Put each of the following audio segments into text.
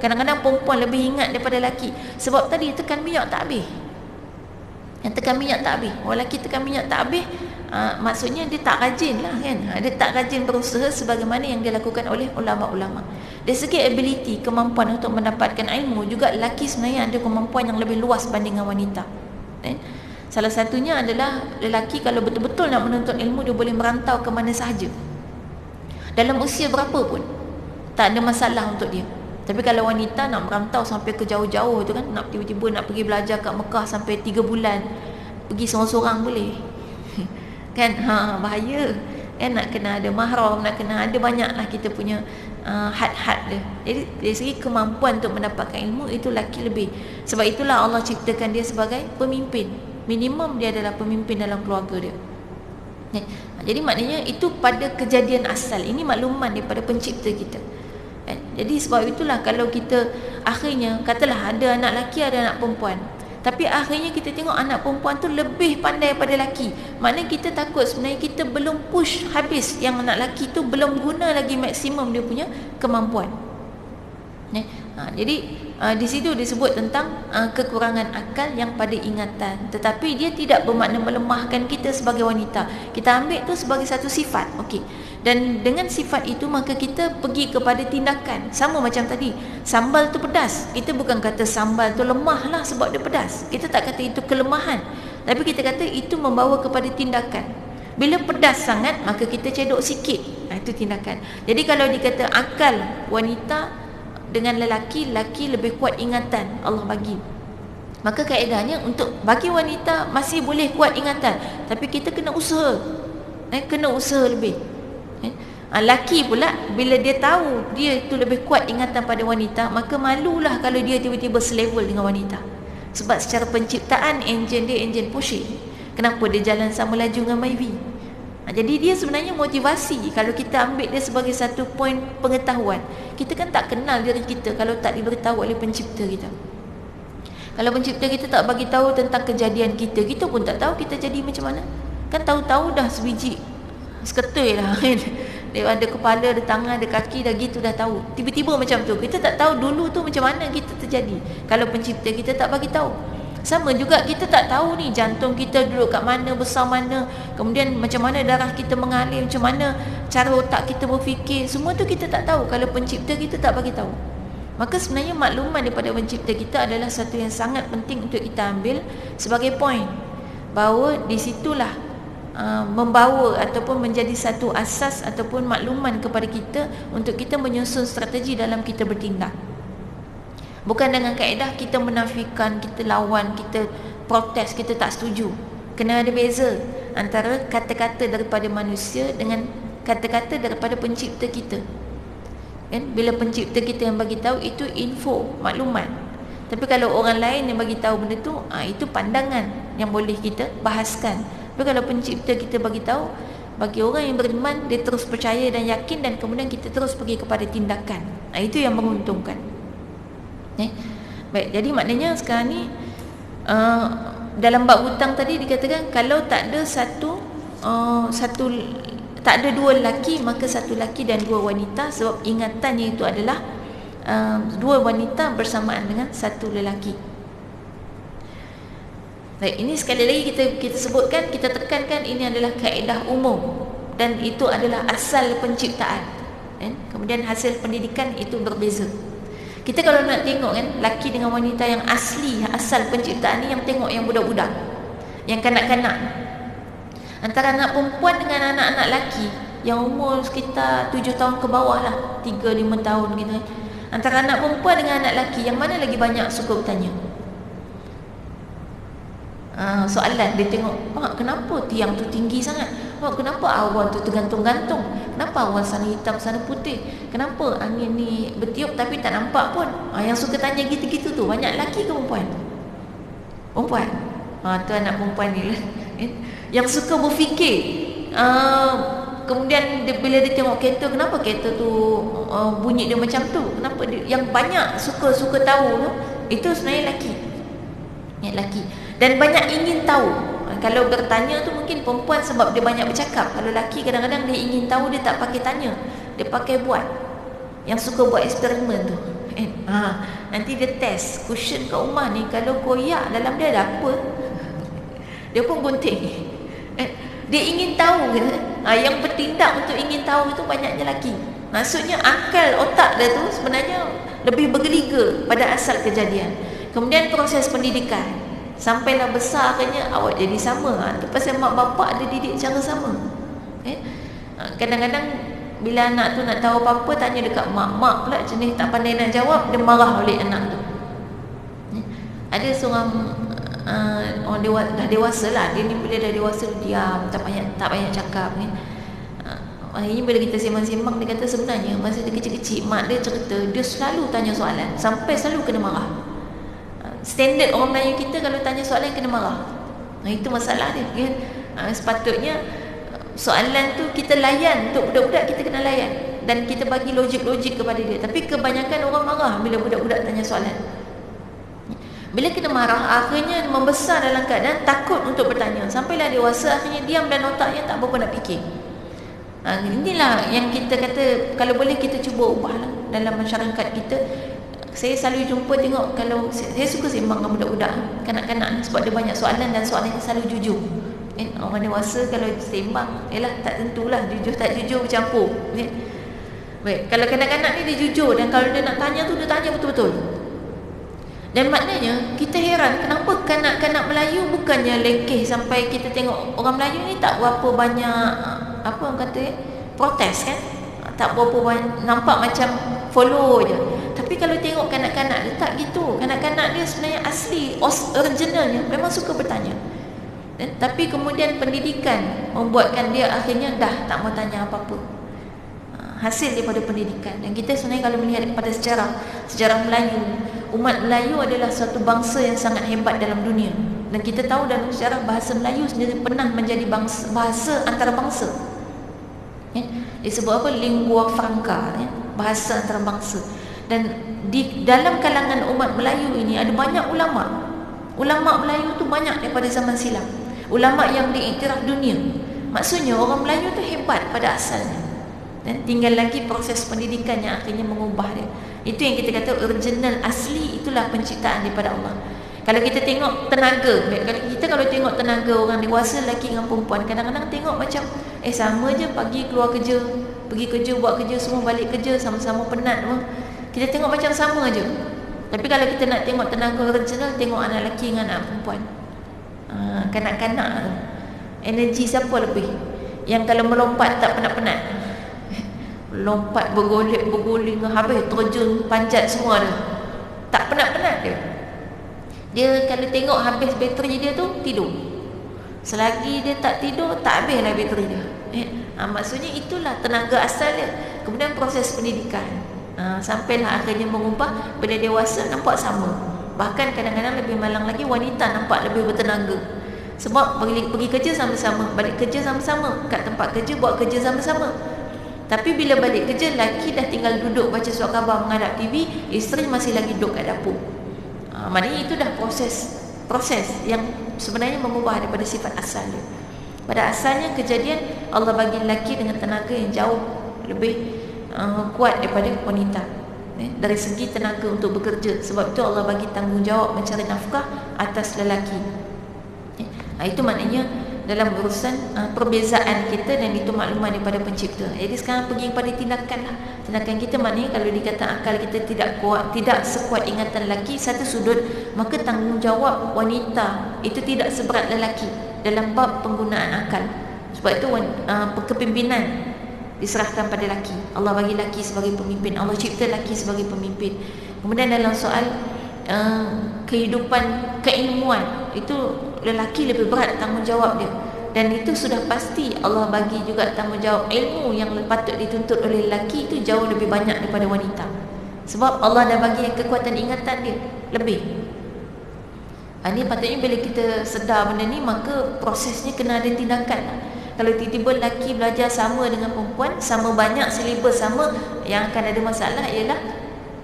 Kadang-kadang perempuan lebih ingat daripada lelaki. Sebab tadi tekan minyak tak habis. Yang tekan minyak tak habis. Orang lelaki tekan minyak tak habis, maksudnya dia tak rajin lah kan. Dia tak rajin berusaha sebagaimana yang dilakukan oleh ulama-ulama. Dari segi ability, kemampuan untuk mendapatkan ilmu, juga lelaki sebenarnya ada kemampuan yang lebih luas banding dengan wanita. Salah satunya adalah lelaki kalau betul-betul nak menuntut ilmu, dia boleh merantau ke mana sahaja, dalam usia berapa pun tak ada masalah untuk dia. Tapi kalau wanita nak merantau sampai ke jauh-jauh tu kan, nak tiba-tiba nak pergi belajar kat Mekah sampai 3 bulan, pergi seorang-seorang boleh kan, bahaya kan, nak kena ada mahram, nak kena ada banyaklah kita punya had-had dia. Jadi dari segi kemampuan untuk mendapatkan ilmu, itu lelaki lebih. Sebab itulah Allah ciptakan dia sebagai pemimpin. Minimum dia adalah pemimpin dalam keluarga dia. Jadi maknanya itu pada kejadian asal. Ini makluman daripada pencipta kita. Jadi sebab itulah kalau kita akhirnya, katalah ada anak lelaki, ada anak perempuan, tapi akhirnya kita tengok anak perempuan tu lebih pandai daripada lelaki, maknanya kita takut sebenarnya kita belum push habis yang anak lelaki tu, belum guna lagi maksimum dia punya kemampuan. Jadi di situ disebut tentang kekurangan akal yang pada ingatan, tetapi dia tidak bermakna melemahkan kita sebagai wanita. Kita ambil tu sebagai satu sifat, okey. Dan dengan sifat itu maka kita pergi kepada tindakan. Sama macam tadi, sambal tu pedas, kita bukan kata sambal tu lemah lah sebab dia pedas. Kita tak kata itu kelemahan, tapi kita kata itu membawa kepada tindakan. Bila pedas sangat, maka kita cedok sikit, itu tindakan. Jadi kalau dikata akal wanita dengan lelaki, lelaki lebih kuat ingatan Allah bagi, maka kaedahnya untuk bagi wanita masih boleh kuat ingatan, tapi kita kena usaha, kena usaha lebih. Lelaki pula bila dia tahu dia itu lebih kuat ingatan pada wanita, maka malulah kalau dia tiba-tiba selevel dengan wanita. Sebab secara penciptaan enjin dia enjin Porsche, kenapa dia jalan sama laju dengan Myvi? Jadi dia sebenarnya motivasi. Kalau kita ambil dia sebagai satu poin pengetahuan, kita kan tak kenal diri kita kalau tak diberitahu oleh pencipta kita. Kalau pencipta kita tak bagi tahu tentang kejadian kita, kita pun tak tahu kita jadi macam mana. Kan tahu-tahu dah sebiji seketui lah kan. Dia ada kepala, ada tangan, ada kaki, dah gitu dah tahu. Tiba-tiba macam tu, kita tak tahu dulu tu macam mana kita terjadi kalau pencipta kita tak bagi tahu. Sama juga kita tak tahu ni jantung kita duduk kat mana, besar mana, kemudian macam mana darah kita mengalir, macam mana cara otak kita berfikir, semua tu kita tak tahu kalau pencipta kita tak bagi tahu. Maka sebenarnya makluman daripada pencipta kita adalah satu yang sangat penting untuk kita ambil sebagai poin, bahawa di situlah membawa ataupun menjadi satu asas ataupun makluman kepada kita untuk kita menyusun strategi dalam kita bertindak. Bukan dengan kaedah kita menafikan, kita lawan, kita protes, kita tak setuju. Kena ada beza antara kata-kata daripada manusia dengan kata-kata daripada pencipta kita. Kan? Bila pencipta kita yang bagi tahu, itu info, maklumat. Tapi kalau orang lain yang bagi tahu benda tu, itu pandangan yang boleh kita bahaskan. Tapi kalau pencipta kita bagi tahu, bagi orang yang beriman, dia terus percaya dan yakin, dan kemudian kita terus pergi kepada tindakan. Itu yang menguntungkan. Baik, jadi maknanya sekarang ni dalam bab hutang tadi dikatakan kalau tak ada tak ada dua lelaki, maka satu lelaki dan dua wanita, sebab ingatannya itu adalah dua wanita bersamaan dengan satu lelaki. Baik, ini sekali lagi kita sebutkan, kita tekankan, ini adalah kaedah umum dan itu adalah asal penciptaan. Kemudian hasil pendidikan itu berbeza. Kita kalau nak tengok kan, lelaki dengan wanita yang asli, asal penciptaan ni, yang tengok yang budak-budak, yang kanak-kanak. Antara anak perempuan dengan anak-anak lelaki yang umur sekitar 7 tahun ke bawah lah, 3-5 tahun gitu. Antara anak perempuan dengan anak lelaki, yang mana lagi banyak suka bertanya? Soalan dia tengok, Pak, kenapa tiang tu tinggi sangat? Pak, kenapa awan tu tergantung-gantung? Kenapa awan sana hitam, sana putih? Kenapa angin ni bertiup tapi tak nampak pun? Yang suka tanya gitu-gitu tu banyak lelaki ke perempuan? Perempuan. Tu anak perempuan ni lah. Yang suka berfikir. Kemudian bila dia tengok kereta, kenapa kereta tu bunyi dia macam tu? Kenapa dia, yang banyak suka tahu tu, itu sebenarnya lelaki. Lelaki. Dan banyak ingin tahu. Kalau bertanya tu mungkin perempuan sebab dia banyak bercakap. Kalau lelaki kadang-kadang dia ingin tahu, dia tak pakai tanya, dia pakai buat. Yang suka buat eksperimen tu. Nanti dia test cushion kat rumah ni, kalau koyak dalam dia ada apa, dia pun gunting. Dia ingin tahu. Yang bertindak untuk ingin tahu itu banyaknya lelaki. Maksudnya akal otak dia tu sebenarnya lebih bergeliga pada asal kejadian. Kemudian proses pendidikan, sampailah besar akhirnya awak jadi sama. Itu pasal mak bapak dia didik cara sama. Kadang-kadang bila anak tu nak tahu apa-apa, tanya dekat mak. Mak pula jenis tak pandai nak jawab, dia marah oleh anak tu. Ada seorang orang dah dewasa lah. Dia ni bila dah dewasa, diam, tak banyak cakap ni. Akhirnya bila kita sembang-sembang, dia kata sebenarnya masa dia kecil-kecil, mak dia cerita, dia selalu tanya soalan, sampai selalu kena marah. Standard orang Melayu kita, kalau tanya soalan kena marah. Itu masalah dia kan? Sepatutnya soalan tu kita layan. Untuk budak-budak kita kena layan, dan kita bagi logik-logik kepada dia. Tapi kebanyakan orang marah bila budak-budak tanya soalan. Bila kena marah, akhirnya membesar dalam keadaan takut untuk bertanya. Sampailah dewasa, akhirnya diam dan otaknya tak berapa nak fikir. Inilah yang kita kata, kalau boleh kita cuba ubahlah dalam masyarakat kita. Saya selalu jumpa, tengok, kalau saya suka sembang dengan budak-budak, kanak-kanak, sebab dia banyak soalan dan soalannya selalu jujur. Orang dewasa kalau sembang, tak tentulah jujur tak jujur bercampur. Baik, kalau kanak-kanak ni dia jujur, dan kalau dia nak tanya tu, dia tanya betul-betul. Dan maknanya kita heran kenapa kanak-kanak Melayu bukannya lekeh sampai kita tengok orang Melayu ni tak berapa banyak apa orang kata protes kan, tak berapa banyak, nampak macam follow je. Tapi kalau tengok kanak-kanak dia tak gitu. Kanak-kanak dia sebenarnya asli originalnya memang suka bertanya. Tapi kemudian pendidikan membuatkan dia akhirnya dah tak mau tanya apa-apa. Hasil daripada pendidikan. Dan kita sebenarnya kalau melihat kepada sejarah Melayu, umat Melayu adalah suatu bangsa yang sangat hebat dalam dunia. Dan kita tahu dalam sejarah bahasa Melayu sendiri pernah menjadi bahasa antarabangsa. Disebut apa? Lingua franca, bahasa antarabangsa. Dan di dalam kalangan umat Melayu ini ada banyak ulama. Ulama Melayu tu banyak daripada zaman silam. Ulama yang diiktiraf dunia. Maksudnya orang Melayu tu hebat pada asalnya. Dan tinggal lagi proses pendidikan yang akhirnya mengubah dia. Itu yang kita kata original, asli, itulah penciptaan daripada Allah. Kalau kita tengok tenaga, kalau tengok tenaga orang dewasa, lelaki dengan perempuan, kadang-kadang tengok macam sama je, pagi keluar kerja, pergi kerja, buat kerja, semua balik kerja, sama-sama penat semua. Kita tengok macam sama je. Tapi kalau kita nak tengok tenaga original, tengok anak lelaki dengan anak perempuan. Kanak-kanak, energi siapa lebih? Yang kalau melompat tak penat-penat, lompat berguling habis terjun panjat semua dia, tak penat-penat dia kalau tengok habis bateri dia tu tidur. Selagi dia tak tidur, tak habislah bateri dia. Maksudnya itulah tenaga asal dia. Kemudian proses pendidikan, sampailah akhirnya mengubah. Bila dewasa nampak sama. Bahkan kadang-kadang lebih malang lagi, wanita nampak lebih bertenaga. Sebab pergi kerja sama-sama, balik kerja sama-sama, kat tempat kerja buat kerja sama-sama. Tapi bila balik kerja, lelaki dah tinggal duduk baca surat khabar, menghadap TV, isteri masih lagi duduk kat dapur. Maknanya itu dah proses yang sebenarnya mengubah daripada sifat asal dia. Pada asalnya kejadian Allah bagi lelaki dengan tenaga yang jauh lebih kuat daripada wanita, dari segi tenaga untuk bekerja. Sebab itu Allah bagi tanggungjawab mencari nafkah atas lelaki. Itu maknanya dalam urusan perbezaan kita, dan itu maklumat daripada pencipta. Jadi sekarang pergi kepada tindakan lah. Tindakan kita maknanya kalau dikata akal kita tidak kuat, tidak sekuat ingatan lelaki satu sudut, maka tanggungjawab wanita itu tidak seberat lelaki dalam bab penggunaan akal. Sebab itu kepimpinan diserahkan pada lelaki. Allah bagi lelaki sebagai pemimpin, Allah cipta lelaki sebagai pemimpin. Kemudian dalam soal kehidupan keilmuan, itu lelaki lebih berat tanggungjawab dia. Dan itu sudah pasti Allah bagi juga tanggungjawab ilmu yang patut dituntut oleh lelaki itu jauh lebih banyak daripada wanita. Sebab Allah dah bagi kekuatan ingatan dia lebih. Ini patutnya bila kita sedar benda ni, maka prosesnya kena ada tindakan. Kalau tiba-tiba lelaki belajar sama dengan perempuan, sama banyak silibus sama, yang akan ada masalah ialah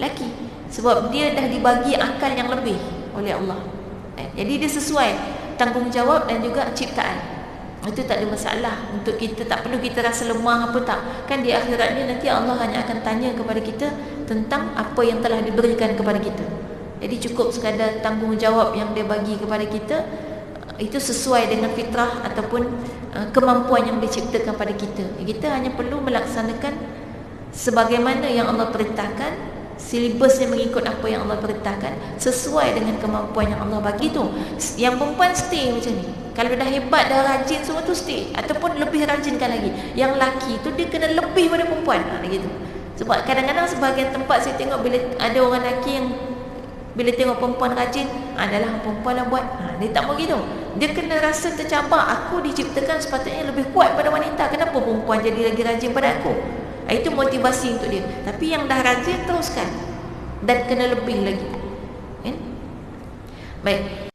lelaki. Sebab dia dah dibagi akal yang lebih oleh Allah. Jadi dia sesuai tanggungjawab dan juga ciptaan. Itu tak ada masalah. Untuk kita, tak perlu kita rasa lemah apa tak. Kan di akhirat ni nanti Allah hanya akan tanya kepada kita tentang apa yang telah diberikan kepada kita. Jadi cukup sekadar tanggungjawab yang dia bagi kepada kita, itu sesuai dengan fitrah ataupun kemampuan yang diciptakan pada kita. Kita hanya perlu melaksanakan sebagaimana yang Allah perintahkan, silibusnya mengikut apa yang Allah perintahkan, sesuai dengan kemampuan yang Allah bagi tu. Yang perempuan stay macam ni. Kalau dah hebat, dah rajin semua tu stay, ataupun lebih rajinkan lagi. Yang laki tu dia kena lebih pada perempuan, gitu. Sebab kadang-kadang sebahagian tempat saya tengok bila ada orang lelaki yang bila tengok perempuan rajin, adalah perempuan lah buat, dia tak mau gitu. Dia kena rasa tercabar, aku diciptakan sepatutnya lebih kuat pada wanita, kenapa perempuan jadi lagi rajin pada aku? Itu motivasi untuk dia. Tapi yang dah rajin teruskan, dan kena lebih lagi. Baik.